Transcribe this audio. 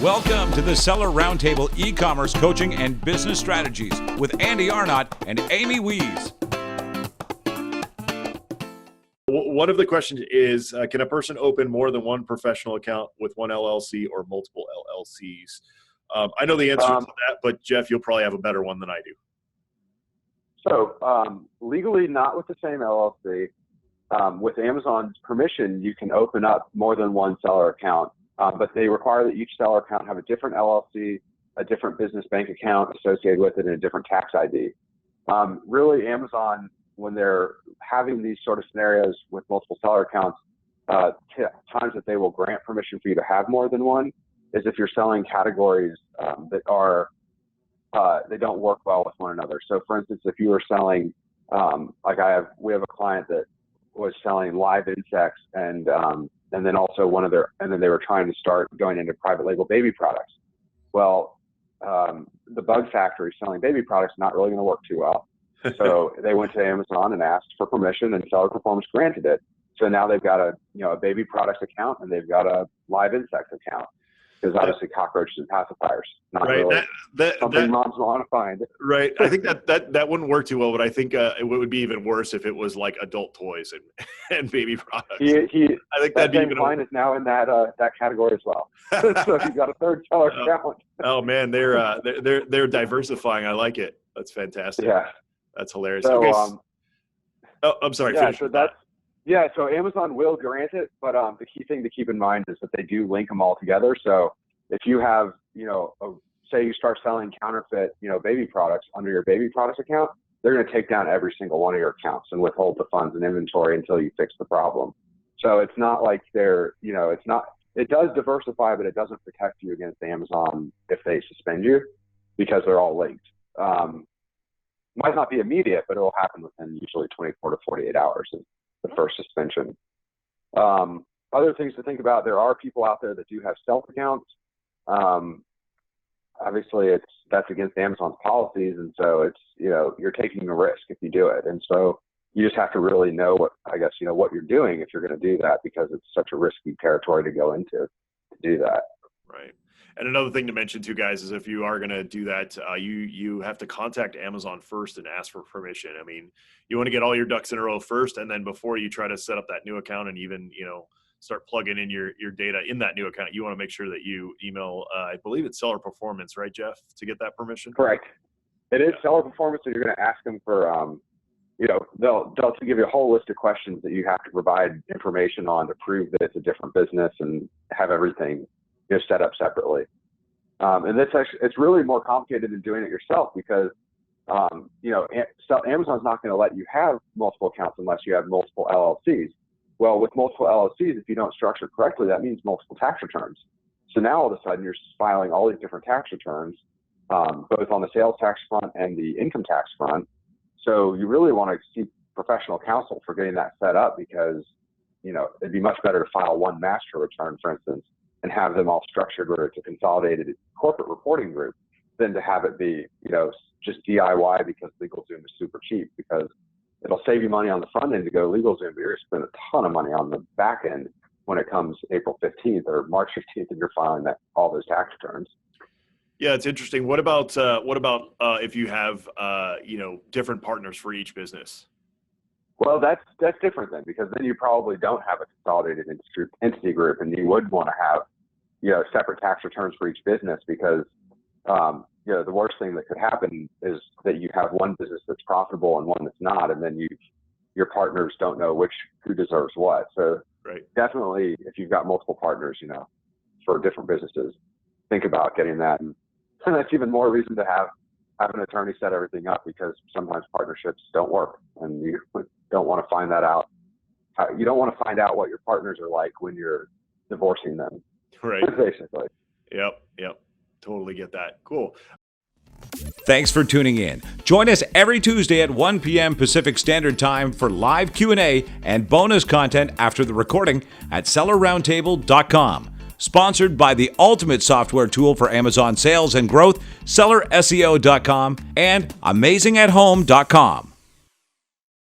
Welcome to the Seller Roundtable e-commerce coaching and business strategies with Andy Arnott and Amy Wees. One of the questions is, can a person open more than one professional account with one LLC or multiple LLCs? I know the answer to that, but Jeff, you'll probably have a better one than I do. So legally, not with the same LLC. With Amazon's permission, you can open up more than one seller account, but they require that each seller account have a different LLC, a different business bank account associated with it, and a different tax ID. Really, Amazon, when they're having these sort of scenarios with multiple seller accounts, times that they will grant permission for you to have more than one is if you're selling categories that are they don't work well with one another. So, for instance, if you were selling, we have a client that was selling live insects and then also and then they were trying to start going into private label baby products. Well, the Bug Factory selling baby products not really going to work too well. So they went to Amazon and asked for permission, and Seller Performance granted it. So now they've got a baby products account and they've got a live insect account. Because obviously cockroaches and pacifiers, not right. really something moms want to find. Right. I think that wouldn't work too well, but I think it would be even worse if it was like adult toys and baby products. I think that'd be even client is now in that category as well. So you've got a third seller account. Oh man, they're diversifying. I like it. That's fantastic. Yeah, that's hilarious. So, okay. I'm sorry. Yeah, so that's. Yeah, so Amazon will grant it, but the key thing to keep in mind is that they do link them all together. So if you have, say you start selling counterfeit, baby products under your baby products account, they're going to take down every single one of your accounts and withhold the funds and inventory until you fix the problem. So it's not like it does diversify, but it doesn't protect you against Amazon if they suspend you because they're all linked. Might not be immediate, but it will happen within usually 24 to 48 hours. The first suspension. Other things to think about, there are people out there that do have self accounts. Obviously that's against Amazon's policies. And so it's, you're taking a risk if you do it. And so you just have to really know what you're doing if you're going to do that, because it's such a risky territory to go into to do that. Right. And another thing to mention too, guys, is if you are going to do that, you have to contact Amazon first and ask for permission. I mean, you want to get all your ducks in a row first, and then before you try to set up that new account and even, start plugging in your data in that new account, you want to make sure that you email, I believe it's Seller Performance, right, Jeff, to get that permission? Correct. It is Seller Performance, and you're going to ask them for, they'll give you a whole list of questions that you have to provide information on to prove that it's a different business and have everything set up separately. And it's really more complicated than doing it yourself because, Amazon's not going to let you have multiple accounts unless you have multiple LLCs. Well, with multiple LLCs, if you don't structure correctly, that means multiple tax returns. So now all of a sudden you're filing all these different tax returns, both on the sales tax front and the income tax front. So you really want to seek professional counsel for getting that set up because, it'd be much better to file one master return, for instance, and have them all structured where it's a consolidated corporate reporting group than to have it be, just DIY because LegalZoom is super cheap, because it'll save you money on the front end to go LegalZoom, but you're going to spend a ton of money on the back end when it comes April 15th or March 15th and you're filing all those tax returns. Yeah, it's interesting. What about if you have, different partners for each business? Well, that's different then, because then you probably don't have a consolidated entity group, and you would want to have, separate tax returns for each business because, the worst thing that could happen is that you have one business that's profitable and one that's not, and then your partners don't know who deserves what. So right. Definitely, if you've got multiple partners, for different businesses, think about getting that, and that's even more reason to have an attorney set everything up, because sometimes partnerships don't work, and you don't want to find that out. You don't want to find out what your partners are like when you're divorcing them. Right. Basically. Yep. Totally get that. Cool. Thanks for tuning in. Join us every Tuesday at 1 p.m. Pacific Standard Time for live Q&A and bonus content after the recording at SellerRoundtable.com. Sponsored by the ultimate software tool for Amazon sales and growth, SellerSEO.com and AmazingAtHome.com.